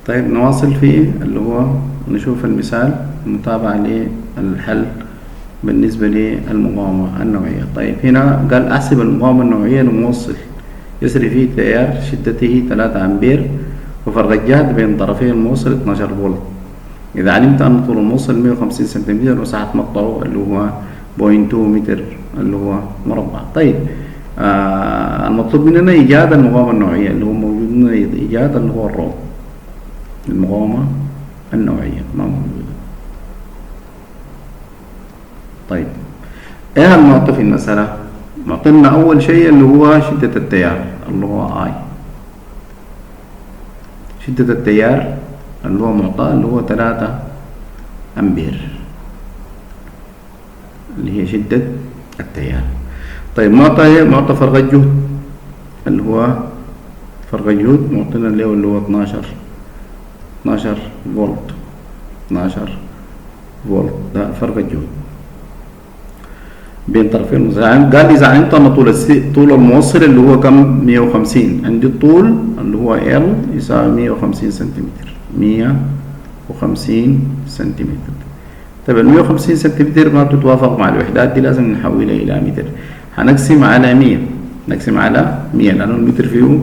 طيب نواصل في اللي هو نشوف المثال المتابعة للحل بالنسبة للمقاومة النوعية. طيب هنا قال أحسب المقاومة النوعية لموصل يسري فيه تيار شدته 3 أمبير وفرق الجهد بين طرفي الموصل 12 فولت. إذا علمت أن طول الموصل 150 سنتيمتر وسعة مقطعه اللي هو 0.2 متر اللي هو مربع. طيب المطلوب مننا إيجاد المقاومة النوعية اللي هو موجود لنا إيجاد اللي هو الرو. المقاومة النوعية ما موجودة. طيب ايه المعطى في المسألة؟ معطينا أول شيء اللي هو شدة التيار اللي هو I. شدة التيار اللي هو معطى اللي هو 3 أمبير اللي هي شدة التيار. طيب معطى فرق الجهد اللي هو فرق الجهد معطينا اللي هو 12 فولت. 12 فولت ده فرق الجهد بين طرفين الموصل. قال إذا علمت أن طول الموصل اللي هو كم 150، عندي الطول اللي هو L يساوي 150 سنتيمتر. 150 سنتيمتر. طيب ال 150 سنتيمتر ما بتتوافق مع الوحدات دي، لازم نحولها إلى متر. هنقسم على 100. نقسم على 100 لأنه المتر فيه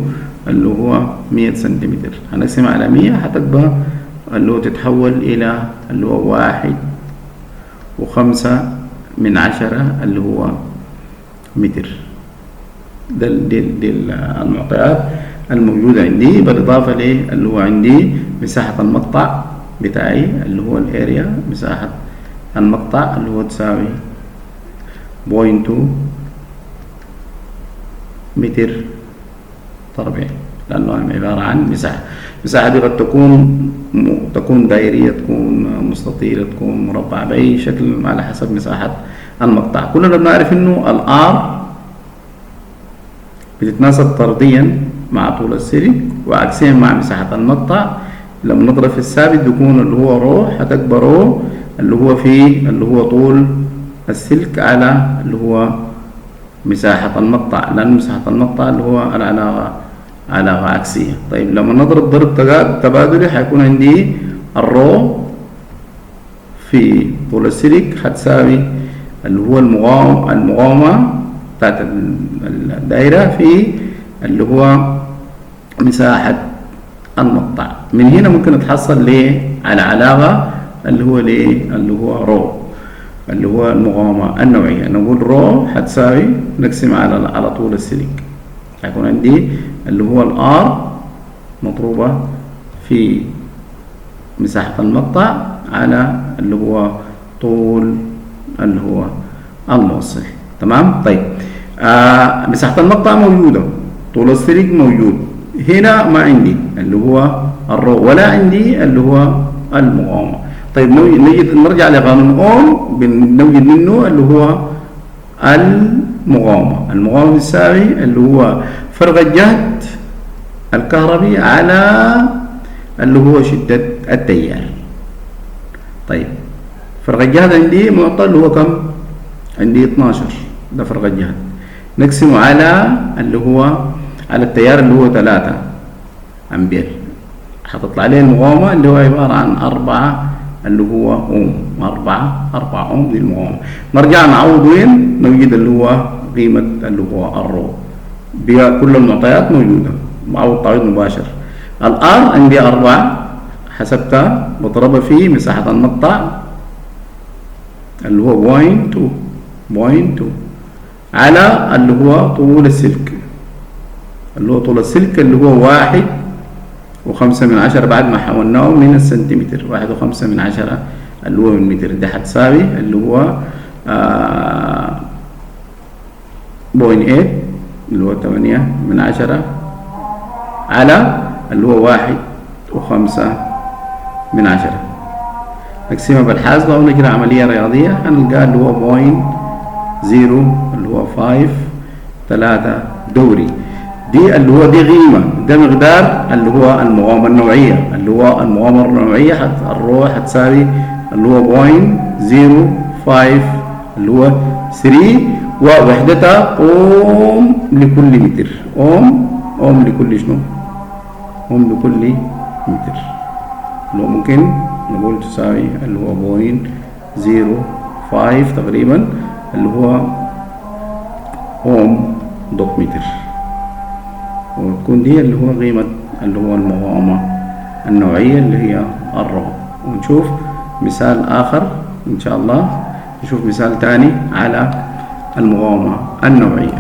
اللي هو 100 سنتيمتر. هنقسم على 100 هتبقى اللي هو تتحول إلى اللي هو 1.5 اللي هو متر. ده المعطيات الموجودة عندي، بالإضافة لي اللي هو عندي مساحة المقطع بتاعي اللي هو الاريا. مساحة المقطع اللي هو تساوي 0.2 متر تربيع، لأنه عبارة عن مساحة. المساحة دي قد تكون دائرية، تكون مستطيلة، تكون مربع، بأي شكل على حسب مساحة المقطع. كلنا بنعرف إنه الآر بتتناسب طرديا مع طول السلك وعكسيا مع مساحة المقطع. لما نضرب في الثابت بيكون اللي هو رو هتكبر رو اللي هو فيه اللي هو طول السلك على اللي هو مساحة المقطع، لأن مساحة المقطع اللي هو علاقة عكسية. طيب لما نضرب ضرب تبادلي هيكون عندي الرو في طول السلك هتساوي اللي هو المقاومة بتاعت الدائرة في اللي هو مساحة المقطع. من هنا ممكن نتحصل على علاقة اللي هو رو اللي هو المقاومة النوعية. نقول رو هتساوي نقسم على طول السلك، هيكون عندي اللي هو الار مضروبة في مساحة المقطع على اللي هو طول اللي هو الموصل. تمام. طيب مساحة المقطع موجودة، طول السلك موجود، هنا ما عندي اللي هو الرو ولا عندي اللي هو المقاومة. طيب نرجع لقانون اوم بنوجد منه اللي هو المقاومة تساوي اللي هو فرق الجهد الكهربي على اللي هو شدة التيار. طيب فرق الجهد عندي معطى اللي هو كم؟ عندي 12 ده فرق الجهد. نقسمه على اللي هو على التيار اللي هو 3 أمبير، هتطلع لي المقاومة اللي هو عبارة عن 4 اللي هو أوم. 4 أوم دي المقاومة. نرجع نعوض وين؟ نوجد اللي هو قيمة اللي هو الرو بها كل المعطيات موجودة، معوض تعويض مباشر. الآر عندي 4 حسبتها بضربها في مساحة المقطع اللي هو 0.2 على اللي هو طول السلك اللي هو اللي هو 1.5 بعد ما حولناه من السنتيمتر. 1.5 اللي هو من متر. ده هتساوي اللي هو 0.8 اللي هو 8 على اللي هو 1.5. نقسمها بالحاسبة ونجري عملية رياضية هنلقى اللي هو 0.0 اللي هو 5.3 دوري. دي اللي هو دي قيمة، ده مقدار اللي هو المقاومة النوعية. اللي هو المقاومة النوعية الرو هتساوي اللي هو 0.05 اللي هو 3 ووحدتها اوم لكل متر. اوم لكل شنو؟ اوم لكل متر. اللي هو ممكن نقول تساوي اللي هو 0.05 تقريبا اللي هو اوم دوت متر، وتكون دي اللي هو قيمة اللي هو المقاومة النوعية اللي هي الرو. ونشوف مثال آخر إن شاء الله، نشوف مثال تاني على المقاومة النوعية.